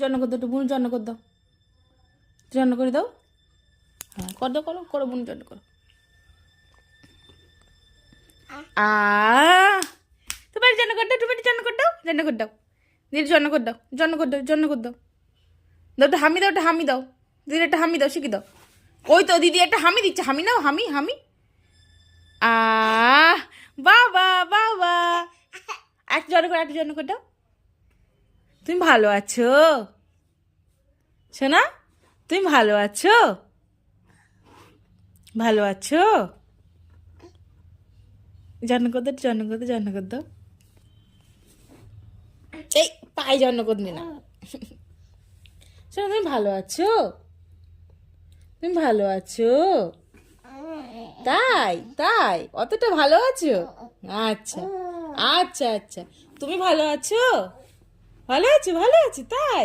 জন্য করে দাও, একটু বুনু জন্য করে দাও, জন্য করে দাও। হ্যাঁ কর দাও, করো করো বুনু জন্য করো। তোমার জন্য করে দাও, তুমি জন্য করে দাও, জন্য করে দাও, দিদি জন্য করে দাও, জন্য করে দাও, জন্য করে দাও। দাও একটা হামি দাও, একটা হামি দাও, দিদি একটা হামি দাও, শিখি দাও। ওই তো দিদি একটা হামি দিচ্ছে, হামি নাও, হামি হামি। বাবা বাবা, একটা জন্য করে, একটা জন্য করে দাও। তুমি ভালো আছো সোনা? তুমি ভালো আছো? ভালো আছো? জন্য করে দাও, জন্য করে দাও, জন্য করে দাও। এই পায়ে জন্য করবি না। সোনা তুমি ভালো আছো? তুমি ভালো আছো? তাই তাই, অতটা ভালো আছো? আচ্ছা আচ্ছা আচ্ছা, তুমি ভালো আছো? ভালো আছো, ভালো আছো তাই।